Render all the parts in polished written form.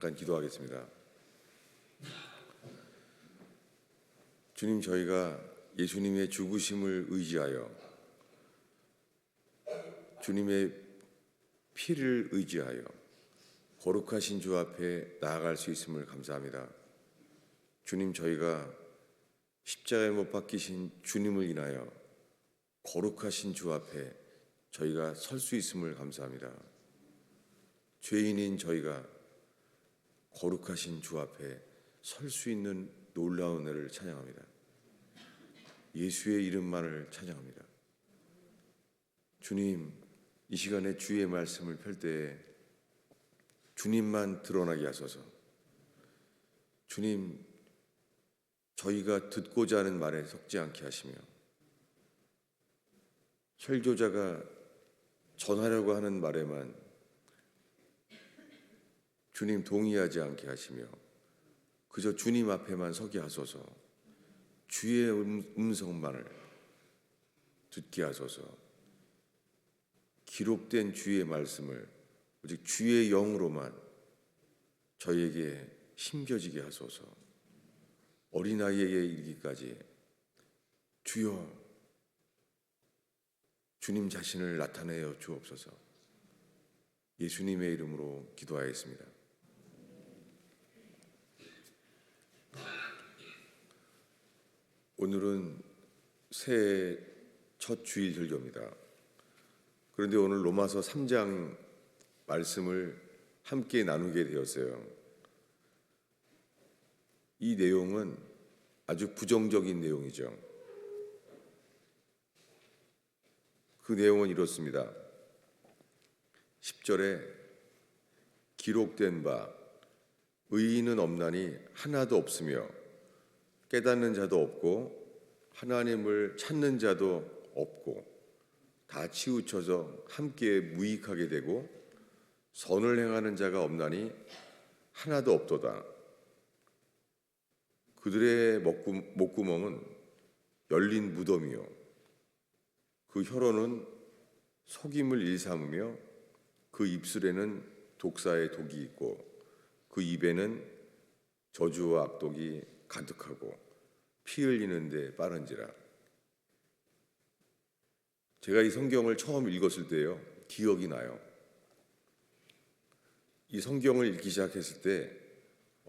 잠깐 기도하겠습니다. 주님, 저희가 예수님의 죽으심을 의지하여 주님의 피를 의지하여 거룩하신 주 앞에 나아갈 수 있음을 감사합니다. 주님, 저희가 십자가에 못 박히신 주님을 인하여 거룩하신 주 앞에 저희가 설 수 있음을 감사합니다. 죄인인 저희가 거룩하신 주 앞에 설 수 있는 놀라운 은혜를 찬양합니다. 예수의 이름만을 찬양합니다. 주님, 이 시간에 주의 말씀을 펼 때에 주님만 드러나게 하소서. 주님, 저희가 듣고자 하는 말에 섞지 않게 하시며 설교자가 전하려고 하는 말에만 주님 동의하지 않게 하시며 그저 주님 앞에만 서게 하소서. 주의 음성만을 듣게 하소서. 기록된 주의 말씀을 오직 주의 영으로만 저희에게 심겨지게 하소서. 어린아이에게 이르기까지 주여 주님 자신을 나타내어 주옵소서. 예수님의 이름으로 기도하였습니다. 오늘은 새해 첫 주일 설교입니다. 그런데 오늘 로마서 3장 말씀을 함께 나누게 되었어요. 이 내용은 아주 부정적인 내용이죠. 그 내용은 이렇습니다. 10절에 기록된 바 의인은 없나니 하나도 없으며 깨닫는 자도 없고 하나님을 찾는 자도 없고 다 치우쳐서 함께 무익하게 되고 선을 행하는 자가 없나니 하나도 없도다. 그들의 목구멍은 열린 무덤이요 그 혀로는 속임을 일삼으며 그 입술에는 독사의 독이 있고 그 입에는 저주와 악독이 가득하고 피 흘리는데 빠른지라. 제가 이 성경을 처음 읽었을 때요, 기억이 나요. 이 성경을 읽기 시작했을 때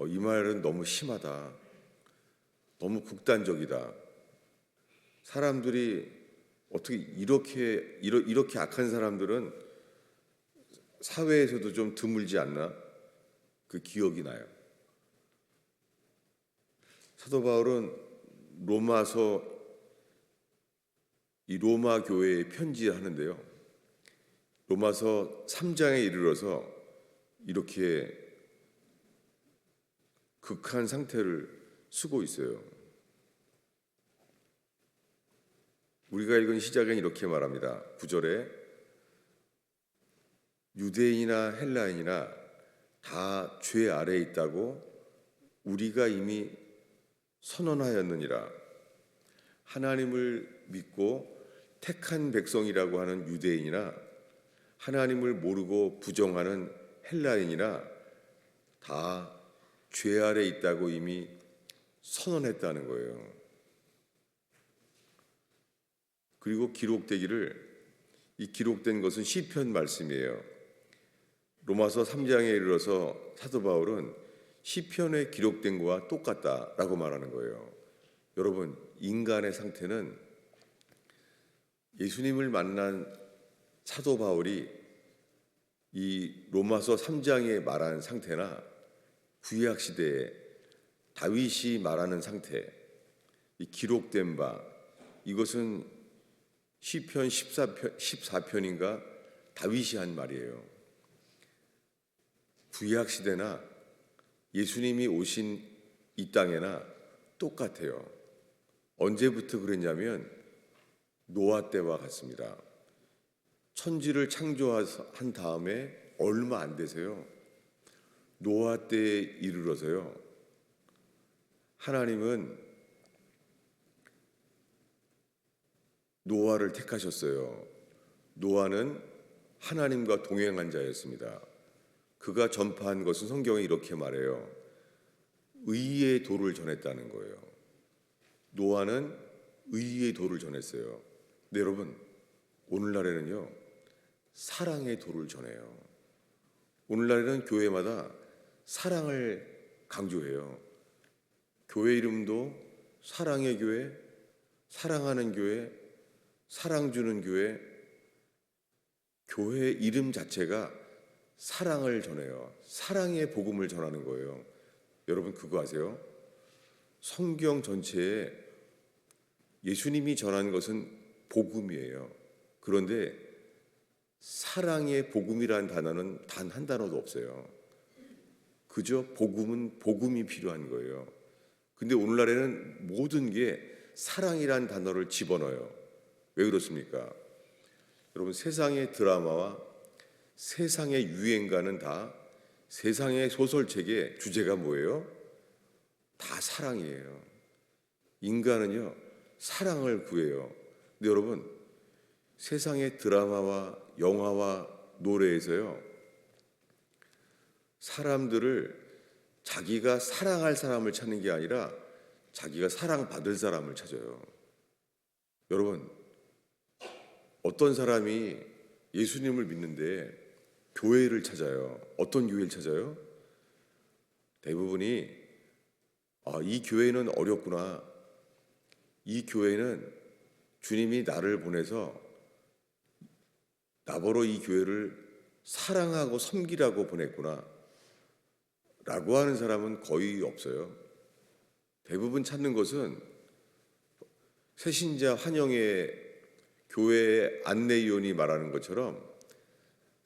이 말은 너무 심하다, 너무 극단적이다. 사람들이 어떻게 이렇게 악한 사람들은 사회에서도 좀 드물지 않나? 그 기억이 나요. 사도 바울은 로마서 이 로마 교회에 편지하는데요. 로마서 3장에 이르러서 이렇게 극한 상태를 쓰고 있어요. 우리가 읽은 시작은 이렇게 말합니다. 9절에 유대인이나 헬라인이나 다 죄 아래에 있다고 우리가 이미 선언하였느니라. 하나님을 믿고 택한 백성이라고 하는 유대인이나 하나님을 모르고 부정하는 헬라인이나 다 죄 아래에 있다고 이미 선언했다는 거예요. 그리고 이 기록된 것은 시편 말씀이에요. 로마서 3장에 이르러서 사도 바울은 시편에 기록된 것과 똑같다라고 말하는 거예요. 여러분, 인간의 상태는 예수님을 만난 사도 바울이 이 로마서 3장에 말한 상태나 구약 시대에 다윗이 말하는 상태, 이 기록된 바, 이것은 시편 14편인가 다윗이 한 말이에요. 구약 시대나 예수님이 오신 이 땅에나 똑같아요. 언제부터 그랬냐면 노아 때와 같습니다. 천지를 창조한 다음에 얼마 안 되세요. 노아 때에 이르러서요. 하나님은 노아를 택하셨어요. 노아는 하나님과 동행한 자였습니다. 그가 전파한 것은 성경에 이렇게 말해요. 의의 도를 전했다는 거예요. 노아는 의의 도를 전했어요. 네, 여러분, 오늘날에는요, 사랑의 도를 전해요. 오늘날에는 교회마다 사랑을 강조해요. 교회 이름도 사랑의 교회, 사랑하는 교회, 사랑 주는 교회. 교회 이름 자체가 사랑을 전해요. 사랑의 복음을 전하는 거예요. 여러분 그거 아세요? 성경 전체에 예수님이 전한 것은 복음이에요. 그런데 사랑의 복음이라는 단어는 단 한 단어도 없어요. 그저 복음은 복음이 필요한 거예요. 근데 오늘날에는 모든 게 사랑이란 단어를 집어넣어요. 왜 그렇습니까? 여러분 세상의 드라마와 세상의 유행가는 다 세상의 소설책의 주제가 뭐예요? 다 사랑이에요. 인간은요 사랑을 구해요. 근데 여러분 세상의 드라마와 영화와 노래에서요 사람들을 자기가 사랑할 사람을 찾는 게 아니라 자기가 사랑받을 사람을 찾아요. 여러분 어떤 사람이 예수님을 믿는데 교회를 찾아요. 어떤 교회를 찾아요? 대부분이 이 교회는 어렵구나. 이 교회는 주님이 나를 보내서 나보러 이 교회를 사랑하고 섬기라고 보냈구나 라고 하는 사람은 거의 없어요. 대부분 찾는 것은 새신자 환영회 교회 안내위원이 말하는 것처럼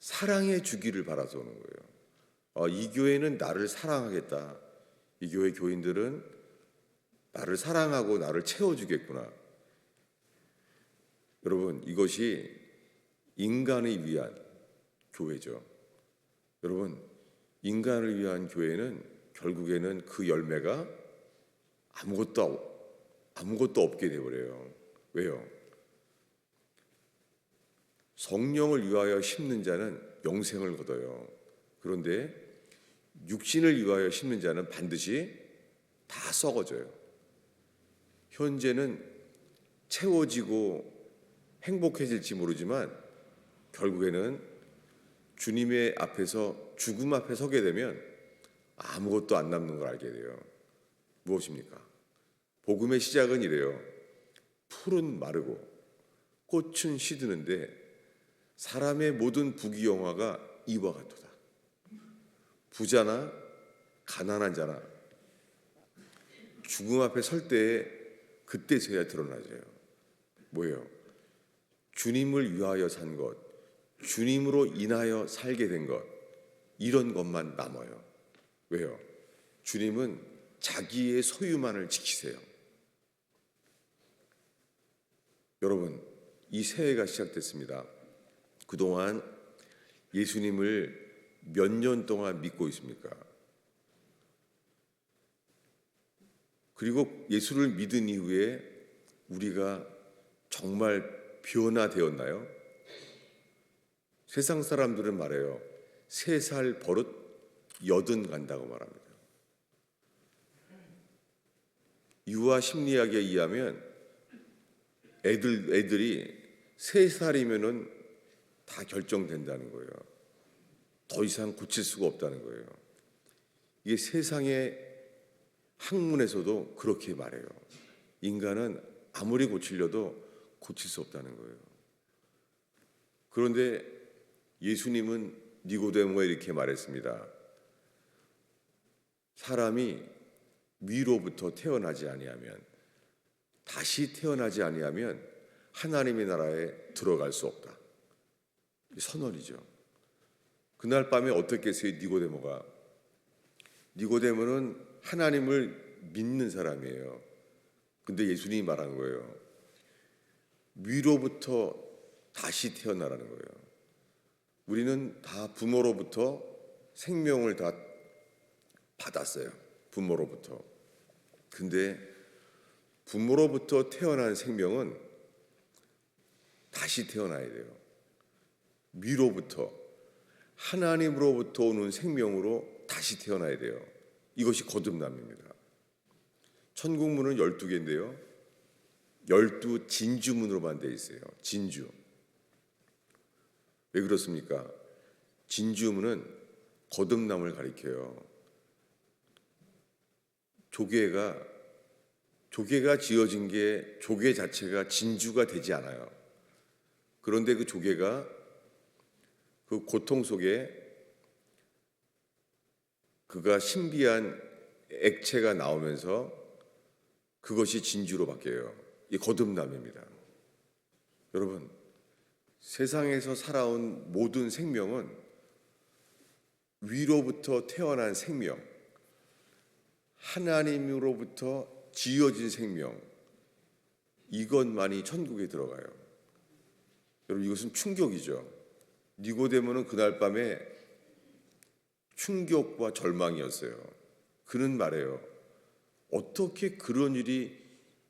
사랑해 주기를 바라서 오는 거예요. 이 교회는 나를 사랑하겠다. 이 교회 교인들은 나를 사랑하고 나를 채워주겠구나. 여러분 이것이 인간을 위한 교회죠. 여러분 인간을 위한 교회는 결국에는 그 열매가 아무것도 없게 되어버려요. 왜요? 성령을 위하여 심는 자는 영생을 거둬요. 그런데 육신을 위하여 심는 자는 반드시 다 썩어져요. 현재는 채워지고 행복해질지 모르지만 결국에는 주님의 앞에서 죽음 앞에 서게 되면 아무것도 안 남는 걸 알게 돼요. 무엇입니까? 복음의 시작은 이래요. 풀은 마르고 꽃은 시드는데 사람의 모든 부귀영화가 이와 같도다. 부자나 가난한 자나 죽음 앞에 설 때에 그때서야 드러나져요. 뭐예요? 주님을 위하여 산 것, 주님으로 인하여 살게 된 것, 이런 것만 남아요. 왜요? 주님은 자기의 소유만을 지키세요. 여러분, 이 새해가 시작됐습니다. 그동안 예수님을 몇 년 동안 믿고 있습니까? 그리고 예수를 믿은 이후에 우리가 정말 변화되었나요? 세상 사람들은 말해요. 3살 버릇 80 간다고 말합니다. 유아 심리학에 의하면 애들이 3살이면은 다 결정된다는 거예요. 더 이상 고칠 수가 없다는 거예요. 이게 세상의 학문에서도 그렇게 말해요. 인간은 아무리 고치려도 고칠 수 없다는 거예요. 그런데 예수님은 니고데모에 이렇게 말했습니다. 사람이 위로부터 태어나지 아니하면, 다시 태어나지 아니하면 하나님의 나라에 들어갈 수 없다. 선언이죠. 그날 밤에 어떻게 했어요? 니고데모는 하나님을 믿는 사람이에요. 근데 예수님이 말한 거예요. 위로부터 다시 태어나라는 거예요. 우리는 다 부모로부터 생명을 다 받았어요. 부모로부터. 근데 부모로부터 태어난 생명은 다시 태어나야 돼요. 위로부터 하나님으로부터 오는 생명으로 다시 태어나야 돼요. 이것이 거듭남입니다. 천국문은 12개인데요. 12 진주문으로만 되어 있어요. 진주. 왜 그렇습니까? 진주문은 거듭남을 가리켜요. 조개가 지어진 게 조개 자체가 진주가 되지 않아요. 그런데 그 조개가 그 고통 속에 그가 신비한 액체가 나오면서 그것이 진주로 바뀌어요. 이 거듭남입니다. 여러분, 세상에서 살아온 모든 생명은 위로부터 태어난 생명, 하나님으로부터 지어진 생명, 이것만이 천국에 들어가요. 여러분, 이것은 충격이죠. 니고데모는 그날 밤에 충격과 절망이었어요. 그는 말해요. 어떻게 그런 일이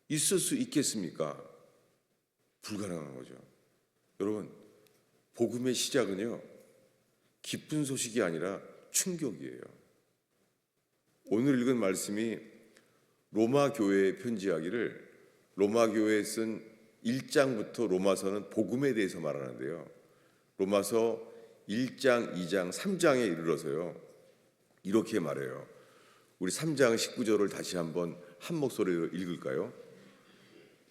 있을 수 있겠습니까? 불가능한 거죠. 여러분, 복음의 시작은요, 기쁜 소식이 아니라 충격이에요. 오늘 읽은 말씀이 로마 교회에 편지하기를, 로마 교회에 쓴 1장부터 로마서는 복음에 대해서 말하는데요. 로마서 1장, 2장, 3장에 이르러서요, 이렇게 말해요. 우리 3장 19절을 다시 한번 한 목소리로 읽을까요?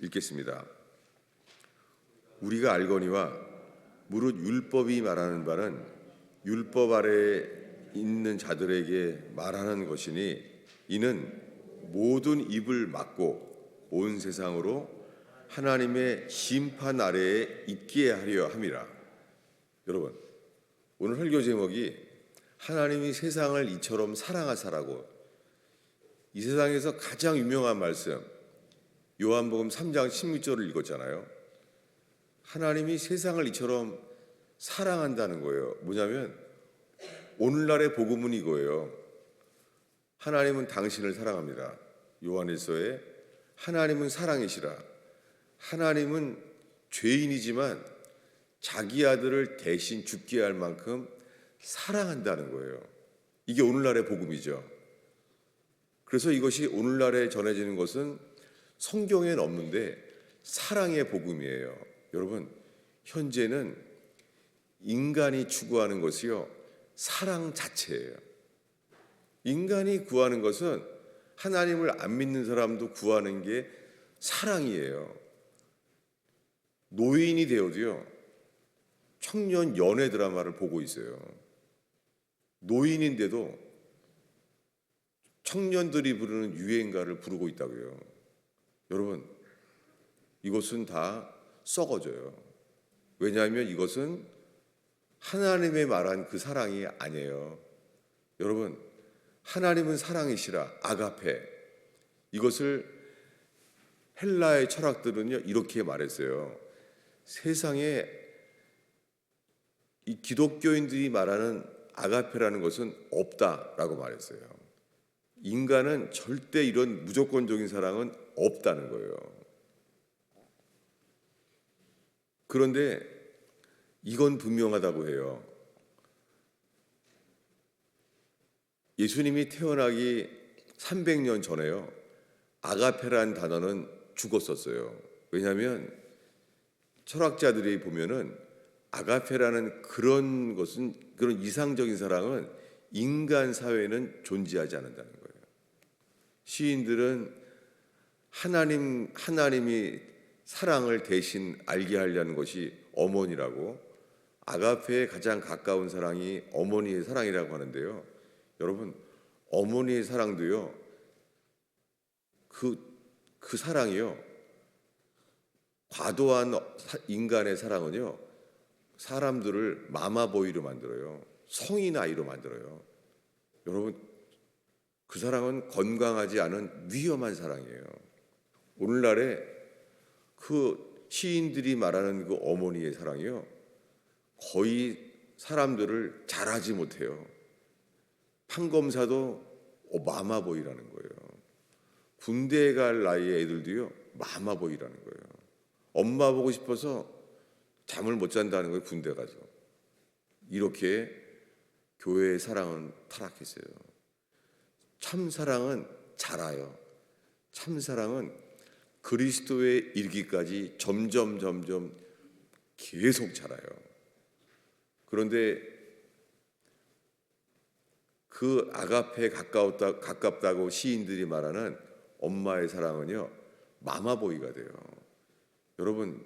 읽겠습니다. 우리가 알거니와 무릇 율법이 말하는 바는 율법 아래에 있는 자들에게 말하는 것이니 이는 모든 입을 막고 온 세상으로 하나님의 심판 아래에 있게 하려 함이라. 여러분, 오늘 설교 제목이 하나님이 세상을 이처럼 사랑하사라고, 이 세상에서 가장 유명한 말씀 요한복음 3장 16절을 읽었잖아요. 하나님이 세상을 이처럼 사랑한다는 거예요. 뭐냐면 오늘날의 복음은 이거예요. 하나님은 당신을 사랑합니다. 요한일서에 하나님은 사랑이시라. 하나님은 죄인이지만 자기 아들을 대신 죽게 할 만큼 사랑한다는 거예요. 이게 오늘날의 복음이죠. 그래서 이것이 오늘날에 전해지는 것은 성경에는 없는데 사랑의 복음이에요. 여러분, 현재는 인간이 추구하는 것이요, 사랑 자체예요. 인간이 구하는 것은 하나님을 안 믿는 사람도 구하는 게 사랑이에요. 노인이 되어도요, 청년 연애 드라마를 보고 있어요. 노인인데도 청년들이 부르는 유행가를 부르고 있다고요. 여러분, 이것은 다 썩어져요. 왜냐하면 이것은 하나님의 말한 그 사랑이 아니에요. 여러분, 하나님은 사랑이시라, 아가페. 이것을 헬라의 철학들은요, 이렇게 말했어요. 세상에 이 기독교인들이 말하는 아가페라는 것은 없다라고 말했어요. 인간은 절대 이런 무조건적인 사랑은 없다는 거예요. 그런데 이건 분명하다고 해요. 예수님이 태어나기 300년 전에요, 아가페라는 단어는 죽었었어요. 왜냐하면 철학자들이 보면은 아가페라는 그런 것은, 그런 이상적인 사랑은 인간 사회에는 존재하지 않는다는 거예요. 시인들은 하나님이 사랑을 대신 알게 하려는 것이 어머니라고, 아가페에 가장 가까운 사랑이 어머니의 사랑이라고 하는데요. 여러분, 어머니의 사랑도요, 그 사랑이요, 과도한 인간의 사랑은요, 사람들을 마마보이로 만들어요. 성인 아이로 만들어요. 여러분, 그 사랑은 건강하지 않은 위험한 사랑이에요. 오늘날에 그 시인들이 말하는 그 어머니의 사랑이요, 거의 사람들을 잘하지 못해요. 판검사도 마마보이라는 거예요. 군대에 갈 나이의 애들도요, 마마보이라는 거예요. 엄마 보고 싶어서 잠을 못 잔다는 거예요, 군대 가서. 이렇게 교회의 사랑은 타락했어요. 참 사랑은 자라요. 참 사랑은 그리스도에 이르기까지 점점 계속 자라요. 그런데 그 아가페에 가깝다고 시인들이 말하는 엄마의 사랑은요, 마마보이가 돼요. 여러분,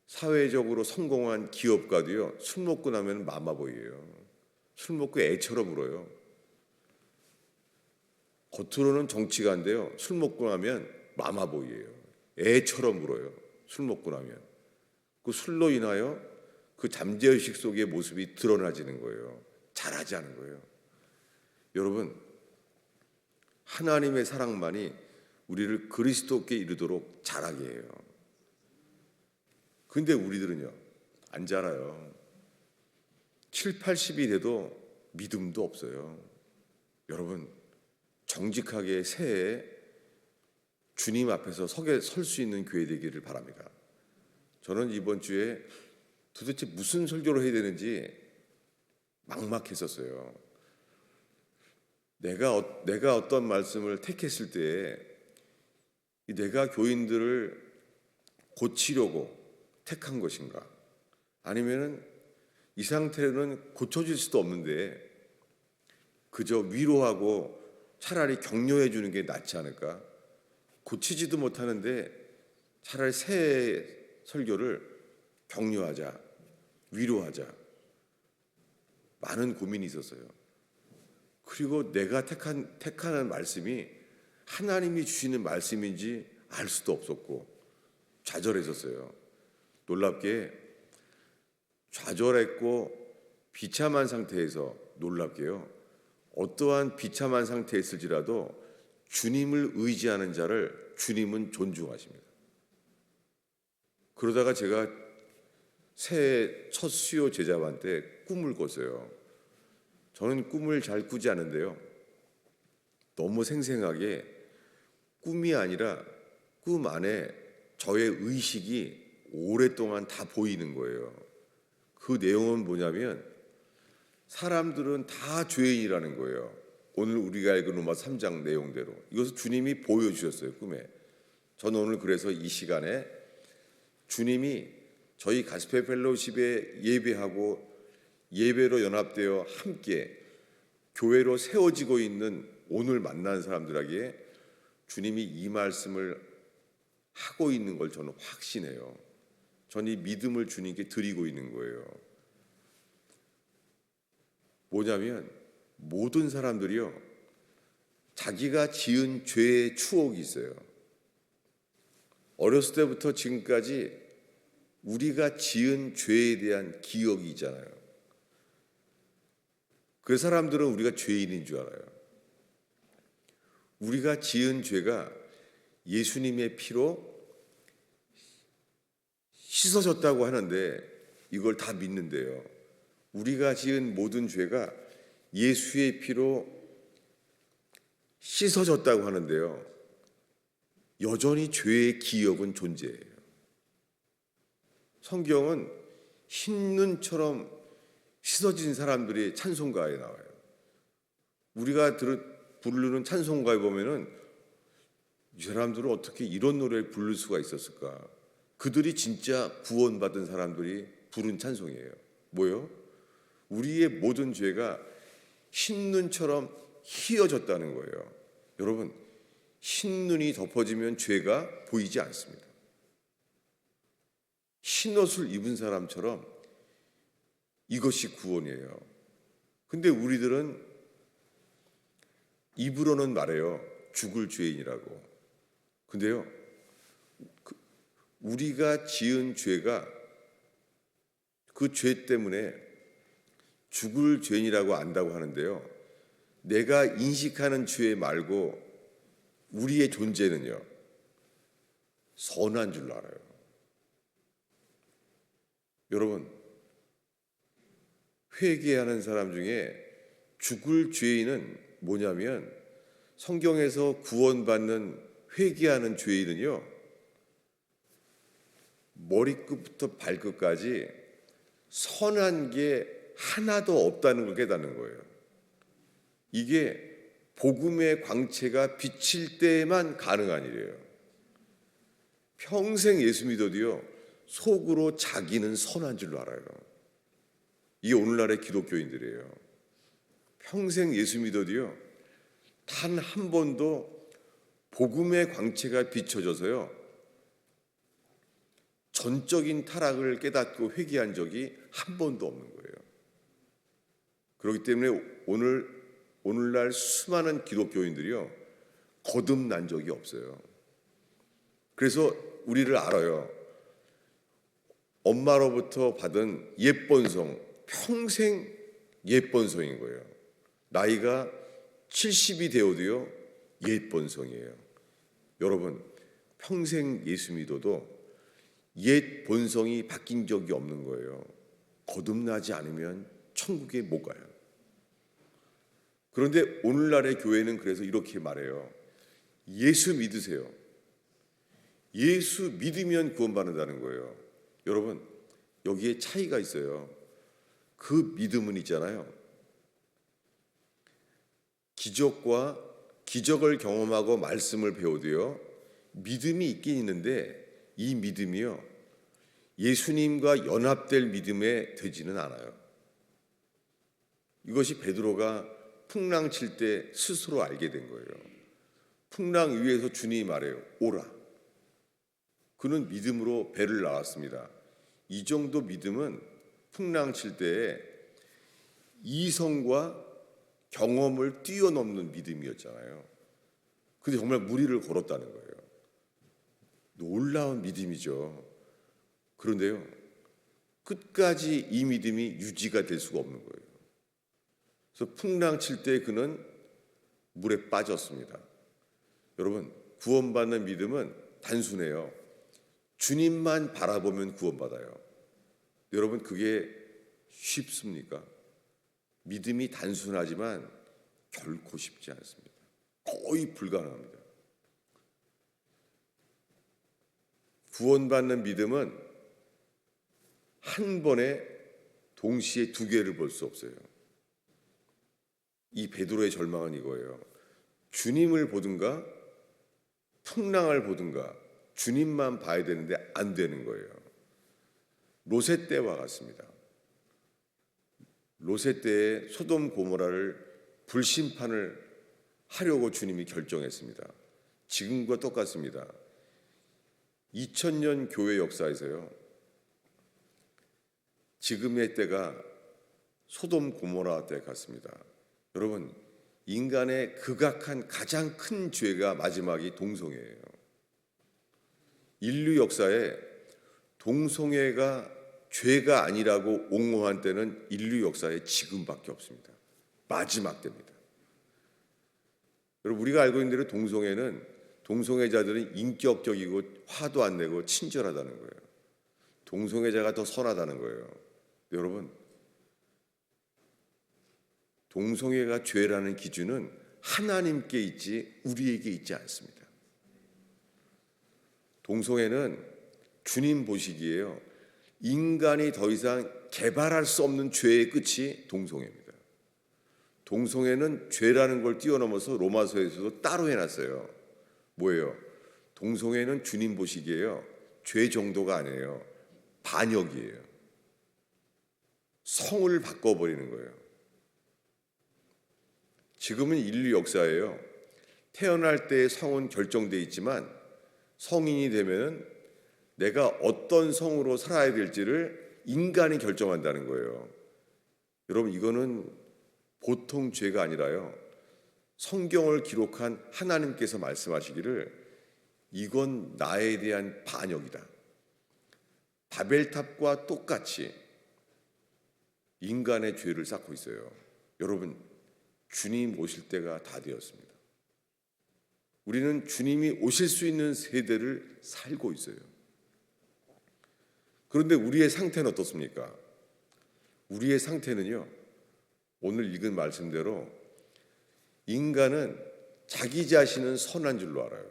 사회적으로 성공한 기업가도요, 술 먹고 나면 마마보이예요. 술 먹고 애처럼 울어요. 겉으로는 정치가인데요, 술 먹고 나면 마마보이예요. 애처럼 울어요. 술 먹고 나면. 그 술로 인하여 그 잠재의식 속의 모습이 드러나지는 거예요. 자라지 않은 거예요. 여러분, 하나님의 사랑만이 우리를 그리스도께 이르도록 자라게 해요. 근데 우리들은요, 안 자라요. 7, 80이 돼도 믿음도 없어요. 여러분, 정직하게 새해에 주님 앞에서 설 수 있는 교회 되기를 바랍니다. 저는 이번 주에 도대체 무슨 설교를 해야 되는지 막막했었어요. 내가 어떤 말씀을 택했을 때 내가 교인들을 고치려고 택한 것인가? 아니면은 이 상태로는 고쳐질 수도 없는데 그저 위로하고 차라리 격려해 주는 게 낫지 않을까? 고치지도 못하는데 차라리 새 설교를 격려하자, 위로하자. 많은 고민이 있었어요. 그리고 내가 택하는 말씀이 하나님이 주시는 말씀인지 알 수도 없었고 좌절했었어요. 놀랍게 좌절했고 비참한 상태에서 놀랍게요. 어떠한 비참한 상태에 있을지라도 주님을 의지하는 자를 주님은 존중하십니다. 그러다가 제가 새해 첫 수요 제자반 때 꿈을 꿨어요. 저는 꿈을 잘 꾸지 않는데요. 너무 생생하게 꿈이 아니라 꿈 안에 저의 의식이 오랫동안 다 보이는 거예요. 그 내용은 뭐냐면 사람들은 다 죄인이라는 거예요. 오늘 우리가 읽은 로마 3장 내용대로 이것을 주님이 보여주셨어요, 꿈에. 저는 오늘 그래서 이 시간에 주님이 저희 가스펠 펠로우십에 예배하고 예배로 연합되어 함께 교회로 세워지고 있는 오늘 만난 사람들에게 주님이 이 말씀을 하고 있는 걸 저는 확신해요. 저는 이 믿음을 주님께 드리고 있는 거예요. 뭐냐면 모든 사람들이요, 자기가 지은 죄의 추억이 있어요. 어렸을 때부터 지금까지 우리가 지은 죄에 대한 기억이 있잖아요. 그 사람들은 우리가 죄인인 줄 알아요. 우리가 지은 죄가 예수님의 피로 씻어졌다고 하는데 이걸 다 믿는데요. 우리가 지은 모든 죄가 예수의 피로 씻어졌다고 하는데요. 여전히 죄의 기억은 존재해요. 성경은 흰 눈처럼 씻어진 사람들이 찬송가에 나와요. 우리가 부르는 찬송가에 보면은 이 사람들은 어떻게 이런 노래를 부를 수가 있었을까? 그들이 진짜 구원받은 사람들이 부른 찬송이에요. 뭐요? 우리의 모든 죄가 흰 눈처럼 희어졌다는 거예요. 여러분, 흰 눈이 덮어지면 죄가 보이지 않습니다. 흰 옷을 입은 사람처럼 이것이 구원이에요. 근데 우리들은 입으로는 말해요. 죽을 죄인이라고. 근데요, 우리가 지은 죄가 그 죄 때문에 죽을 죄인이라고 안다고 하는데요. 내가 인식하는 죄 말고 우리의 존재는요, 선한 줄 알아요. 여러분, 회개하는 사람 중에 죽을 죄인은 뭐냐면 성경에서 구원받는 회개하는 죄인은요, 머리끝부터 발끝까지 선한 게 하나도 없다는 걸 깨닫는 거예요. 이게 복음의 광채가 비칠 때만 가능한 일이에요. 평생 예수 믿어도요, 속으로 자기는 선한 줄로 알아요. 이게 오늘날의 기독교인들이에요. 평생 예수 믿어도요, 단 한 번도 복음의 광채가 비춰져서요, 전적인 타락을 깨닫고 회개한 적이 한 번도 없는 거예요. 그렇기 때문에 오늘날 수많은 기독교인들이요, 거듭난 적이 없어요. 그래서 우리를 알아요. 엄마로부터 받은 옛번성, 평생 옛번성인 거예요. 나이가 70이 되어도요, 옛번성이에요. 여러분, 평생 예수 믿어도 옛 본성이 바뀐 적이 없는 거예요. 거듭나지 않으면 천국에 못 가요. 그런데 오늘날의 교회는 그래서 이렇게 말해요. 예수 믿으세요. 예수 믿으면 구원받는다는 거예요. 여러분, 여기에 차이가 있어요. 그 믿음은 있잖아요, 기적을 경험하고 말씀을 배워도요, 믿음이 있긴 있는데 이 믿음이요, 예수님과 연합될 믿음에 되지는 않아요. 이것이 베드로가 풍랑 칠 때 스스로 알게 된 거예요. 풍랑 위에서 주님이 말해요. 오라. 그는 믿음으로 배를 나왔습니다. 이 정도 믿음은 풍랑 칠 때에 이성과 경험을 뛰어넘는 믿음이었잖아요. 근데 정말 무리를 걸었다는 거예요. 놀라운 믿음이죠. 그런데요, 끝까지 이 믿음이 유지가 될 수가 없는 거예요. 그래서 풍랑 칠 때 그는 물에 빠졌습니다. 여러분, 구원받는 믿음은 단순해요. 주님만 바라보면 구원받아요. 여러분, 그게 쉽습니까? 믿음이 단순하지만 결코 쉽지 않습니다. 거의 불가능합니다. 구원받는 믿음은 한 번에 동시에 두 개를 볼 수 없어요. 이 베드로의 절망은 이거예요. 주님을 보든가 풍랑을 보든가 주님만 봐야 되는데 안 되는 거예요. 롯의 때와 같습니다. 롯의 때에 소돔 고모라를 불심판을 하려고 주님이 결정했습니다. 지금과 똑같습니다. 2000년 교회 역사에서요, 지금의 때가 소돔 고모라 때 같습니다. 여러분, 인간의 극악한 가장 큰 죄가 마지막이 동성애예요. 인류 역사에 동성애가 죄가 아니라고 옹호한 때는 인류 역사에 지금밖에 없습니다. 마지막 때입니다. 여러분, 우리가 알고 있는 대로 동성애자들은 인격적이고 화도 안 내고 친절하다는 거예요. 동성애자가 더 선하다는 거예요. 여러분, 동성애가 죄라는 기준은 하나님께 있지 우리에게 있지 않습니다. 동성애는 주님 보시기에요, 인간이 더 이상 개발할 수 없는 죄의 끝이 동성애입니다. 동성애는 죄라는 걸 뛰어넘어서 로마서에서도 따로 해놨어요. 뭐예요? 동성애는 주님 보시기에요, 죄 정도가 아니에요. 반역이에요. 성을 바꿔버리는 거예요. 지금은 인류 역사예요. 태어날 때의 성은 결정되어 있지만 성인이 되면 내가 어떤 성으로 살아야 될지를 인간이 결정한다는 거예요. 여러분, 이거는 보통 죄가 아니라요, 성경을 기록한 하나님께서 말씀하시기를 이건 나에 대한 반역이다. 바벨탑과 똑같이 인간의 죄를 쌓고 있어요. 여러분, 주님 오실 때가 다 되었습니다. 우리는 주님이 오실 수 있는 세대를 살고 있어요. 그런데 우리의 상태는 어떻습니까? 우리의 상태는요, 오늘 읽은 말씀대로 인간은 자기 자신은 선한 줄로 알아요.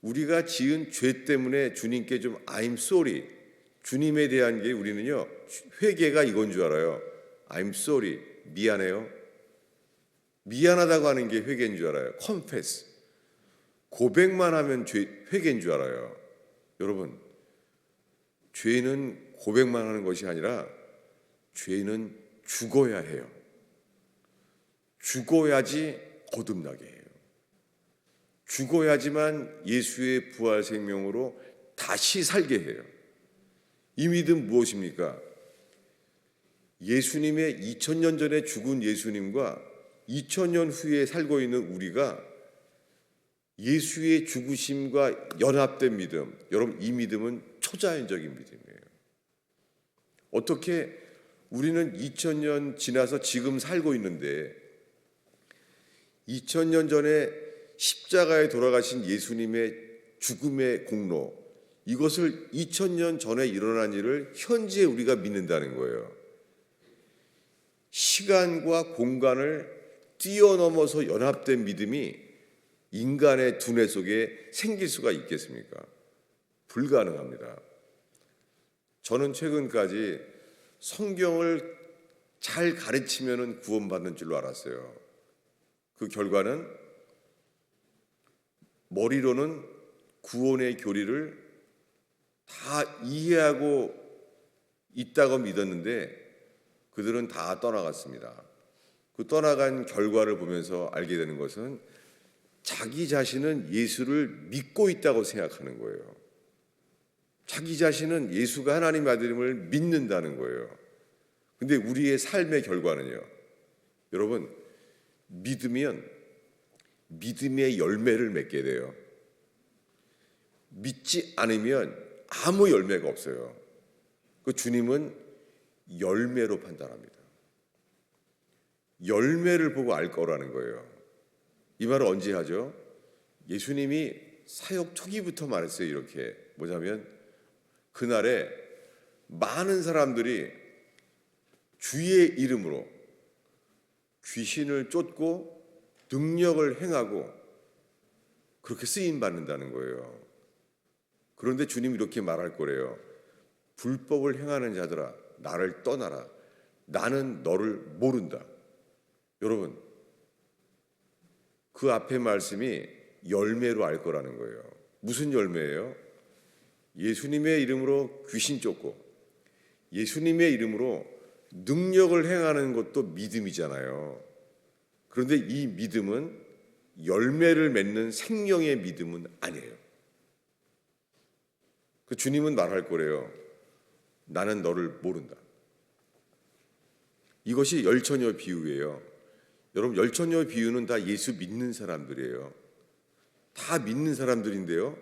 우리가 지은 죄 때문에 주님께 좀 I'm sorry, 주님에 대한 게 우리는요, 회개가 이건 줄 알아요. I'm sorry, 미안해요. 미안하다고 하는 게 회개인 줄 알아요. confess, 고백만 하면 회개인 줄 알아요. 여러분, 죄는 고백만 하는 것이 아니라 죄는 죽어야 해요. 죽어야지 거듭나게 해요. 죽어야지만 예수의 부활 생명으로 다시 살게 해요. 이 믿음 무엇입니까? 예수님의 2000년 전에 죽은 예수님과 2000년 후에 살고 있는 우리가 예수의 죽으심과 연합된 믿음. 여러분, 이 믿음은 초자연적인 믿음이에요. 어떻게 우리는 2000년 지나서 지금 살고 있는데 2000년 전에 십자가에 돌아가신 예수님의 죽음의 공로, 이것을 2000년 전에 일어난 일을 현재 우리가 믿는다는 거예요. 시간과 공간을 뛰어넘어서 연합된 믿음이 인간의 두뇌 속에 생길 수가 있겠습니까? 불가능합니다. 저는 최근까지 성경을 잘 가르치면 구원받는 줄로 알았어요. 그 결과는 머리로는 구원의 교리를 다 이해하고 있다고 믿었는데 그들은 다 떠나갔습니다. 그 떠나간 결과를 보면서 알게 되는 것은 자기 자신은 예수를 믿고 있다고 생각하는 거예요. 자기 자신은 예수가 하나님의 아들임을 믿는다는 거예요. 근데 우리의 삶의 결과는요, 여러분, 믿으면 믿음의 열매를 맺게 돼요. 믿지 않으면 아무 열매가 없어요. 그 주님은 열매로 판단합니다. 열매를 보고 알 거라는 거예요. 이 말을 언제 하죠? 예수님이 사역 초기부터 말했어요. 이렇게 뭐냐면 그날에 많은 사람들이 주의 이름으로 귀신을 쫓고 능력을 행하고 그렇게 쓰임 받는다는 거예요. 그런데 주님이 이렇게 말할 거래요. 불법을 행하는 자들아, 나를 떠나라. 나는 너를 모른다. 여러분, 그 앞에 말씀이 열매로 알 거라는 거예요. 무슨 열매예요? 예수님의 이름으로 귀신 쫓고 예수님의 이름으로 능력을 행하는 것도 믿음이잖아요. 그런데 이 믿음은 열매를 맺는 생명의 믿음은 아니에요. 그 주님은 말할 거래요. 나는 너를 모른다. 이것이 열처녀 비유예요. 여러분, 열처녀 비유는 다 예수 믿는 사람들이에요. 다 믿는 사람들인데요,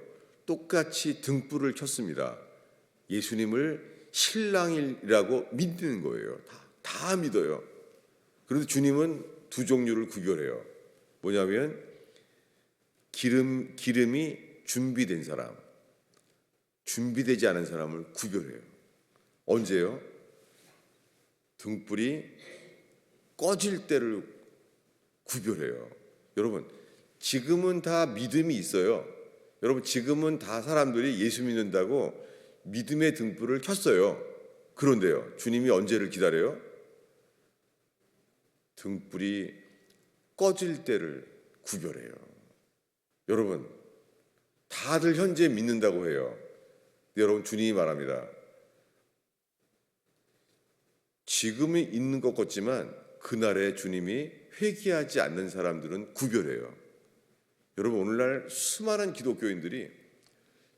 똑같이 등불을 켰습니다. 예수님을 신랑이라고 믿는 거예요. 다 믿어요. 그런데 주님은 두 종류를 구별해요. 뭐냐면 기름이 준비된 사람, 준비되지 않은 사람을 구별해요. 언제요? 등불이 꺼질 때를 구별해요. 여러분, 지금은 다 믿음이 있어요. 여러분, 지금은 다 사람들이 예수 믿는다고 믿음의 등불을 켰어요. 그런데요, 주님이 언제를 기다려요? 등불이 꺼질 때를 구별해요. 여러분, 다들 현재 믿는다고 해요. 여러분, 주님이 말합니다. 지금이 있는 것 같지만 그날에 주님이 회개하지 않는 사람들은 구별해요. 여러분, 오늘날 수많은 기독교인들이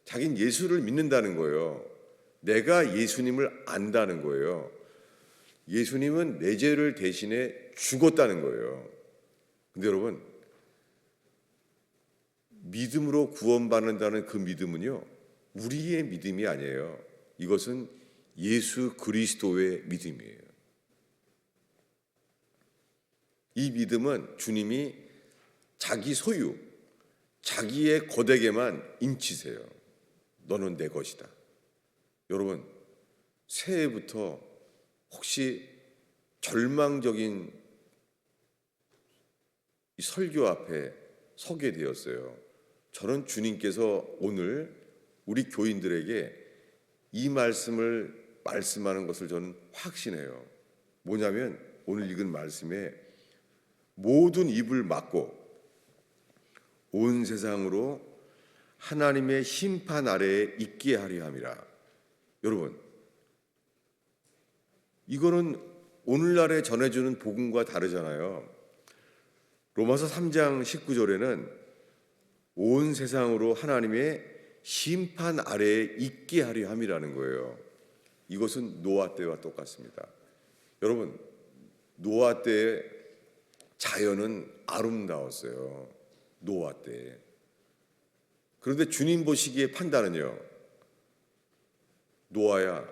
자기는 예수를 믿는다는 거예요. 내가 예수님을 안다는 거예요. 예수님은 내 죄를 대신해 죽었다는 거예요. 근데 여러분, 믿음으로 구원받는다는 그 믿음은요, 우리의 믿음이 아니에요. 이것은 예수 그리스도의 믿음이에요. 이 믿음은 주님이 자기 소유, 자기의 것에게만 인치세요. 너는 내 것이다. 여러분, 새해부터 혹시 절망적인 이 설교 앞에 서게 되었어요. 저는 주님께서 오늘 우리 교인들에게 이 말씀을 말씀하는 것을 저는 확신해요. 뭐냐면 오늘 읽은 말씀에 모든 입을 막고 온 세상으로 하나님의 심판 아래에 있게 하려 함이라. 여러분, 이거는 오늘날에 전해주는 복음과 다르잖아요. 로마서 3장 19절에는 온 세상으로 하나님의 심판 아래에 있게 하려 함이라는 거예요. 이것은 노아 때와 똑같습니다. 여러분, 노아 때의 자연은 아름다웠어요. 노아 때. 그런데 주님 보시기에 판단은요, 노아야,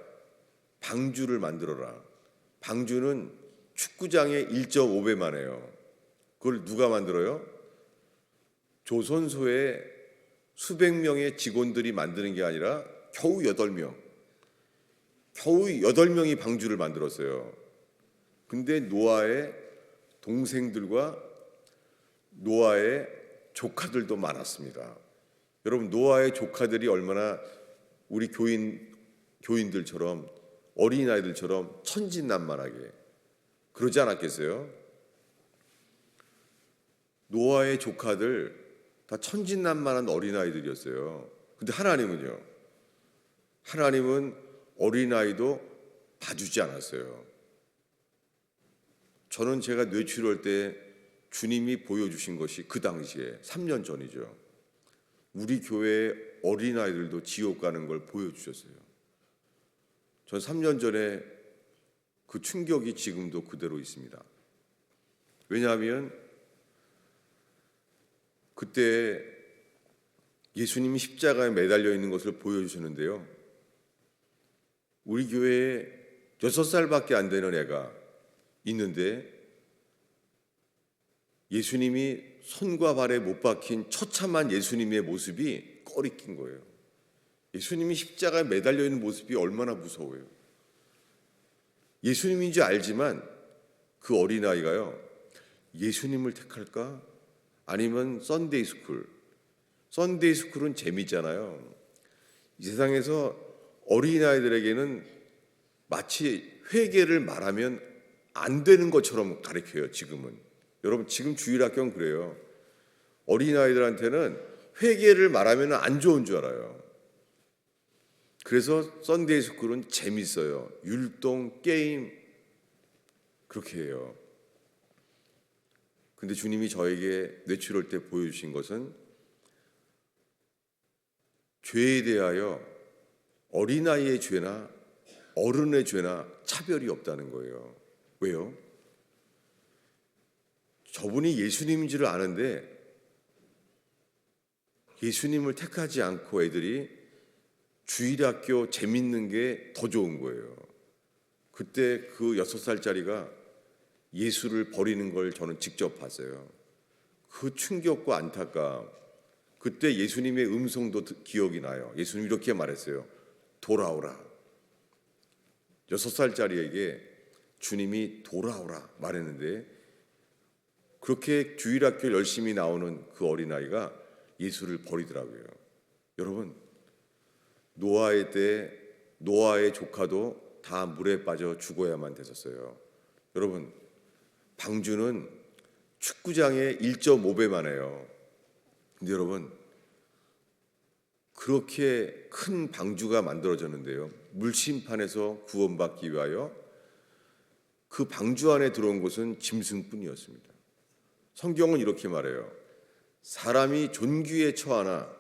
방주를 만들어라. 방주는 축구장의 1.5배만 해요. 그걸 누가 만들어요? 조선소의 수백 명의 직원들이 만드는 게 아니라 겨우 8명. 겨우 8명이 방주를 만들었어요. 근데 노아의 동생들과 노아의 조카들도 많았습니다. 여러분, 노아의 조카들이 얼마나 우리 교인들처럼 어린아이들처럼 천진난만하게 그러지 않았겠어요? 노아의 조카들 다 천진난만한 어린아이들이었어요. 근데 하나님은요? 하나님은 어린아이도 봐주지 않았어요. 저는 제가 뇌출혈 때 주님이 보여주신 것이 그 당시에 3년 전이죠. 우리 교회의 어린아이들도 지옥 가는 걸 보여주셨어요. 전 3년 전에 그 충격이 지금도 그대로 있습니다. 왜냐하면 그때 예수님이 십자가에 매달려 있는 것을 보여주셨는데요. 우리 교회에 6살밖에 안 되는 애가 있는데 예수님이 손과 발에 못 박힌 처참한 예수님의 모습이 꺼리낀 거예요. 예수님이 십자가에 매달려 있는 모습이 얼마나 무서워요. 예수님인지 알지만 그 어린아이가요, 예수님을 택할까? 아니면 썬데이 스쿨. 썬데이 스쿨은 재미있잖아요. 이 세상에서 어린아이들에게는 마치 회개를 말하면 안 되는 것처럼 가르쳐요, 지금은. 여러분, 지금 주일학교는 그래요. 어린아이들한테는 회개를 말하면 안 좋은 줄 알아요. 그래서 썬데이 스쿨은 재밌어요. 율동, 게임, 그렇게 해요. 근데 주님이 저에게 뇌출혈 때 보여주신 것은 죄에 대하여 어린아이의 죄나 어른의 죄나 차별이 없다는 거예요. 왜요? 저분이 예수님인지를 아는데 예수님을 택하지 않고 애들이 주일학교 재밌는 게 더 좋은 거예요. 그때 그 6살짜리가 예수를 버리는 걸 저는 직접 봤어요. 그 충격과 안타까움. 그때 예수님의 음성도 기억이 나요. 예수님이 이렇게 말했어요. 돌아오라. 6살짜리에게 주님이 돌아오라 말했는데 그렇게 주일학교 열심히 나오는 그 어린아이가 예수를 버리더라고요. 여러분, 노아의 때 노아의 조카도 다 물에 빠져 죽어야만 됐었어요. 여러분, 방주는 축구장의 1.5배만 해요. 근데 여러분, 그렇게 큰 방주가 만들어졌는데요. 물심판에서 구원받기 위하여 그 방주 안에 들어온 것은 짐승뿐이었습니다. 성경은 이렇게 말해요. 사람이 존귀에 처하나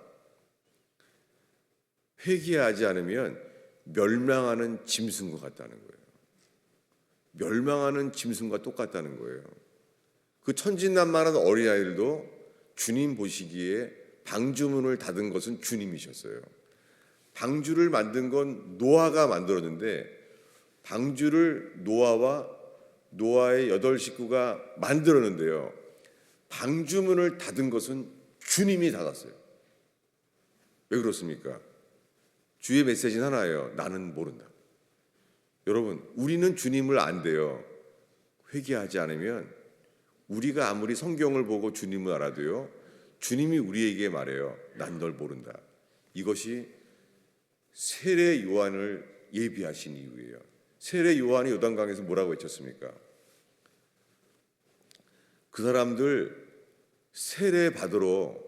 회개하지 않으면 멸망하는 짐승과 같다는 거예요. 멸망하는 짐승과 똑같다는 거예요. 그 천진난만한 어린아이들도 주님 보시기에 방주문을 닫은 것은 주님이셨어요. 방주를 만든 건 노아가 만들었는데 방주를 노아와 노아의 8 식구가 만들었는데요. 방주문을 닫은 것은 주님이 닫았어요. 왜 그렇습니까? 주의 메시지는 하나예요. 나는 모른다. 여러분, 우리는 주님을 안 돼요. 회개하지 않으면 우리가 아무리 성경을 보고 주님을 알아도요. 주님이 우리에게 말해요. 난 널 모른다. 이것이 세례 요한을 예비하신 이유예요. 세례 요한이 요단강에서 뭐라고 외쳤습니까? 그 사람들 세례 받으러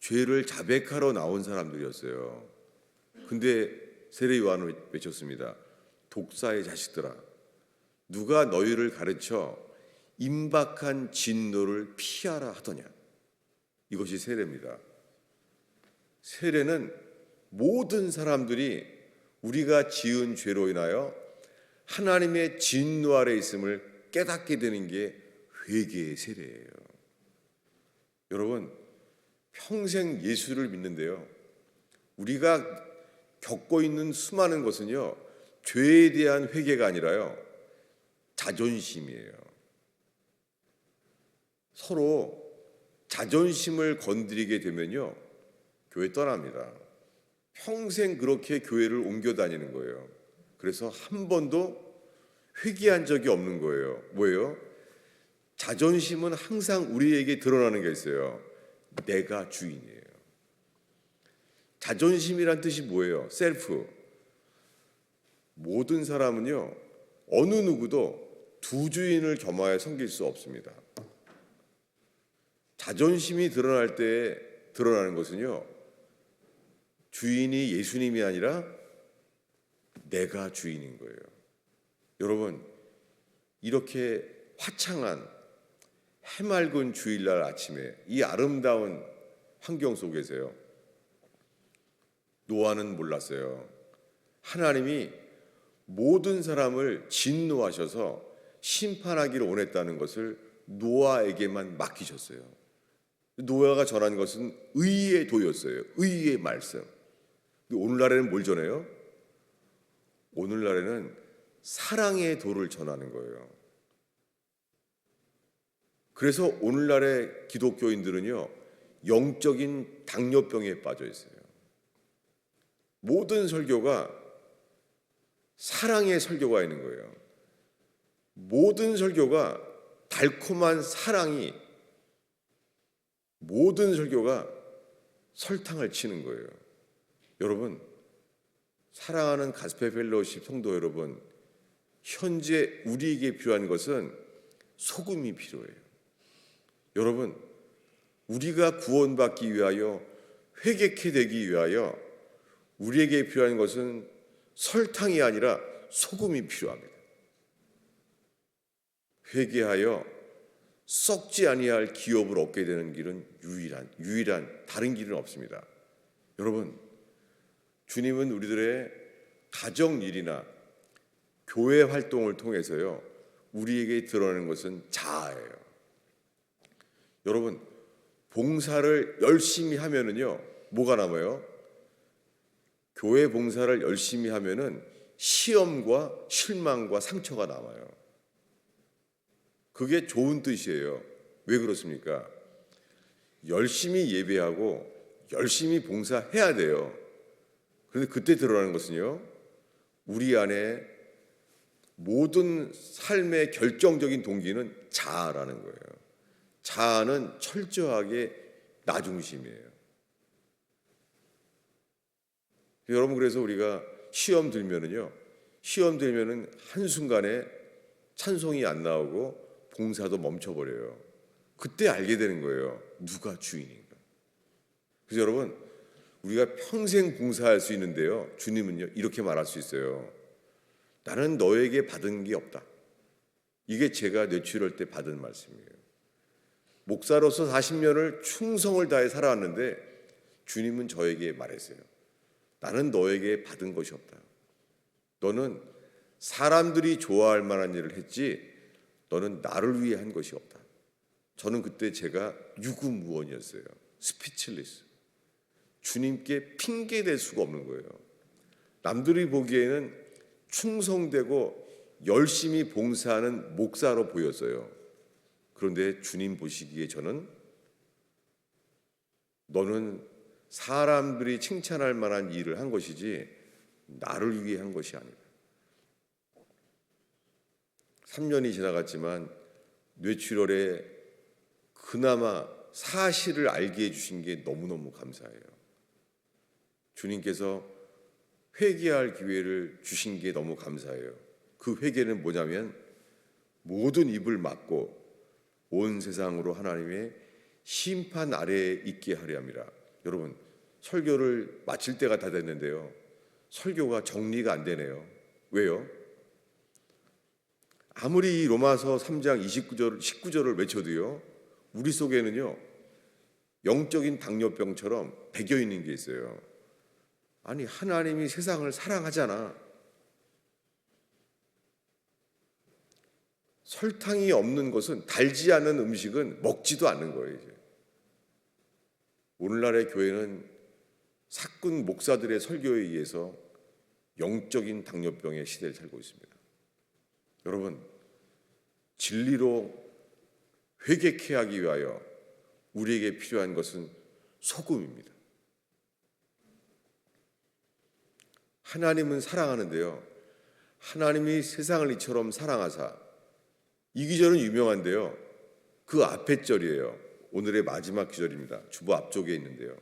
죄를 자백하러 나온 사람들이었어요. 근데 세례 요한은 외쳤습니다. 독사의 자식들아, 누가 너희를 가르쳐 임박한 진노를 피하라 하더냐. 이것이 세례입니다. 세례는 모든 사람들이 우리가 지은 죄로 인하여 하나님의 진노 아래 있음을 깨닫게 되는 게 회개의 세례예요. 여러분, 평생 예수를 믿는데요, 우리가 겪고 있는 수많은 것은요, 죄에 대한 회개가 아니라요, 자존심이에요. 서로 자존심을 건드리게 되면요, 교회 떠납니다. 평생 그렇게 교회를 옮겨 다니는 거예요. 그래서 한 번도 회개한 적이 없는 거예요. 뭐예요? 자존심은 항상 우리에게 드러나는 게 있어요. 내가 주인이에요. 자존심이란 뜻이 뭐예요? 셀프. 모든 사람은요, 어느 누구도 두 주인을 겸하여 섬길 수 없습니다. 자존심이 드러날 때 드러나는 것은요, 주인이 예수님이 아니라 내가 주인인 거예요. 여러분, 이렇게 화창한 해맑은 주일날 아침에 이 아름다운 환경 속에서요, 노아는 몰랐어요. 하나님이 모든 사람을 진노하셔서 심판하기를 원했다는 것을 노아에게만 맡기셨어요. 노아가 전한 것은 의의 도였어요. 의의 말씀. 오늘날에는 뭘 전해요? 오늘날에는 사랑의 도를 전하는 거예요. 그래서 오늘날의 기독교인들은요, 영적인 당뇨병에 빠져 있어요. 모든 설교가 사랑의 설교가 있는 거예요. 모든 설교가 달콤한 사랑이, 모든 설교가 설탕을 치는 거예요. 여러분, 사랑하는 가스페 펠로우십 성도 여러분, 현재 우리에게 필요한 것은 소금이 필요해요. 여러분, 우리가 구원받기 위하여, 회개케 되기 위하여 우리에게 필요한 것은 설탕이 아니라 소금이 필요합니다. 회개하여 썩지 아니할 기업을 얻게 되는 길은 유일한 다른 길은 없습니다. 여러분, 주님은 우리들의 가정 일이나 교회 활동을 통해서요, 우리에게 드러내는 것은 자아예요. 여러분, 봉사를 열심히 하면은요, 뭐가 남아요? 교회 봉사를 열심히 하면은 시험과 실망과 상처가 남아요. 그게 좋은 뜻이에요. 왜 그렇습니까? 열심히 예배하고 열심히 봉사해야 돼요. 그런데 그때 드러나는 것은요, 우리 안에 모든 삶의 결정적인 동기는 자아라는 거예요. 자아는 철저하게 나 중심이에요. 여러분, 그래서 우리가 시험 들면은 한순간에 찬송이 안 나오고 봉사도 멈춰버려요. 그때 알게 되는 거예요. 누가 주인인가. 그래서 여러분, 우리가 평생 봉사할 수 있는데요, 주님은요, 이렇게 말할 수 있어요. 나는 너에게 받은 게 없다. 이게 제가 뇌출할 때 받은 말씀이에요. 목사로서 40년을 충성을 다해 살아왔는데 주님은 저에게 말했어요. 나는 너에게 받은 것이 없다. 너는 사람들이 좋아할 만한 일을 했지 너는 나를 위해 한 것이 없다. 저는 그때 제가 유구무원이었어요. 스피치리스. 주님께 핑계 댈 수가 없는 거예요. 남들이 보기에는 충성되고 열심히 봉사하는 목사로 보였어요. 그런데 주님 보시기에 저는 너는 사람들이 칭찬할 만한 일을 한 것이지 나를 위해 한 것이 아니다. 3년이 지나갔지만 뇌출혈에 그나마 사실을 알게 해주신 게 너무너무 감사해요. 주님께서 회개할 기회를 주신 게 너무 감사해요. 그 회개는 뭐냐면 모든 입을 막고 온 세상으로 하나님의 심판 아래에 있게 하려 함이라. 여러분, 설교를 마칠 때가 다 됐는데요, 설교가 정리가 안 되네요. 왜요? 아무리 로마서 3장 19절을 외쳐도요, 우리 속에는요 영적인 당뇨병처럼 배겨 있는 게 있어요. 아니, 하나님이 세상을 사랑하잖아. 설탕이 없는 것은, 달지 않은 음식은 먹지도 않는 거예요. 이제 오늘날의 교회는 사꾼 목사들의 설교에 의해서 영적인 당뇨병의 시대를 살고 있습니다. 여러분, 진리로 회개케 하기 위하여 우리에게 필요한 것은 소금입니다. 하나님은 사랑하는데요, 하나님이 세상을 이처럼 사랑하사, 이 기절은 유명한데요, 그 앞에 절이에요. 오늘의 마지막 기절입니다. 주보 앞쪽에 있는데요,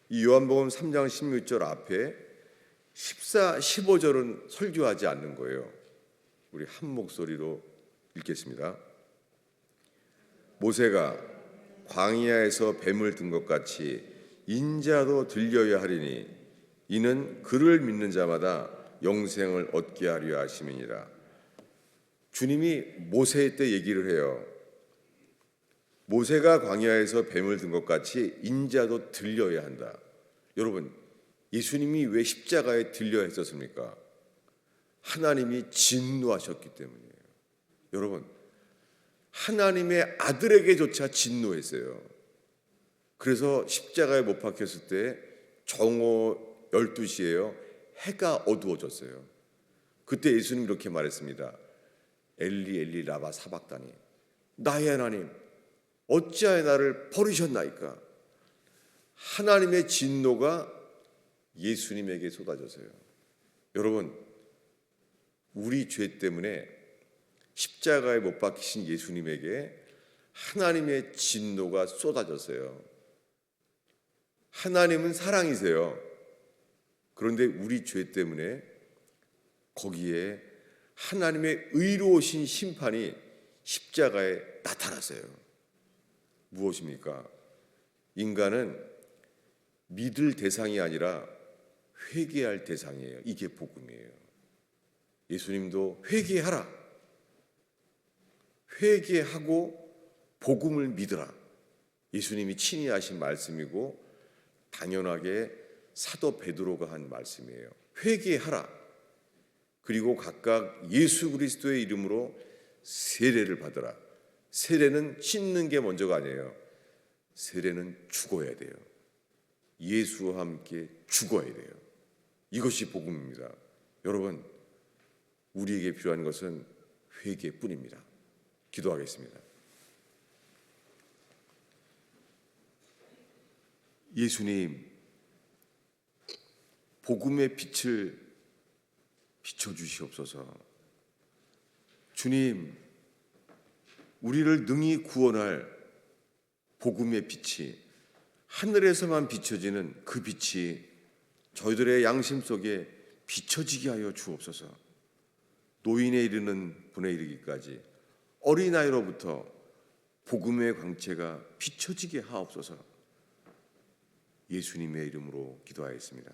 이 요한복음 3장 16절 앞에 14, 15절은 설교하지 않는 거예요. 우리 한 목소리로 읽겠습니다. 모세가 광야에서 뱀을 든 것 같이 인자도 들려야 하리니 이는 그를 믿는 자마다 영생을 얻게 하려 하심이니라. 주님이 모세 때 얘기를 해요. 모세가 광야에서 뱀을 든 것 같이 인자도 들려야 한다. 여러분, 예수님이 왜 십자가에 들려야 했었습니까? 하나님이 진노하셨기 때문이에요. 여러분, 하나님의 아들에게조차 진노했어요. 그래서 십자가에 못 박혔을 때 정오 12시에요. 해가 어두워졌어요. 그때 예수님이 이렇게 말했습니다. 엘리 엘리 라바 사박다니, 나의 하나님 어찌하여 나를 버리셨나이까. 하나님의 진노가 예수님에게 쏟아졌어요. 여러분, 우리 죄 때문에 십자가에 못 박히신 예수님에게 하나님의 진노가 쏟아졌어요. 하나님은 사랑이세요. 그런데 우리 죄 때문에 거기에 하나님의 의로우신 심판이 십자가에 나타났어요. 무엇입니까? 인간은 믿을 대상이 아니라 회개할 대상이에요. 이게 복음이에요. 예수님도 회개하라, 회개하고 복음을 믿으라, 예수님이 친히 하신 말씀이고 당연하게 사도 베드로가 한 말씀이에요. 회개하라, 그리고 각각 예수 그리스도의 이름으로 세례를 받으라. 세례는 씻는 게 먼저가 아니에요. 세례는 죽어야 돼요. 예수와 함께 죽어야 돼요. 이것이 복음입니다. 여러분, 우리에게 필요한 것은 회개뿐입니다. 기도하겠습니다. 예수님, 복음의 빛을 비춰주시옵소서. 주님, 우리를 능히 구원할 복음의 빛이, 하늘에서만 비춰지는 그 빛이 저희들의 양심 속에 비춰지게 하여 주옵소서. 노인에 이르는 분에 이르기까지 어린아이로부터 복음의 광채가 비춰지게 하옵소서. 예수님의 이름으로 기도하였습니다.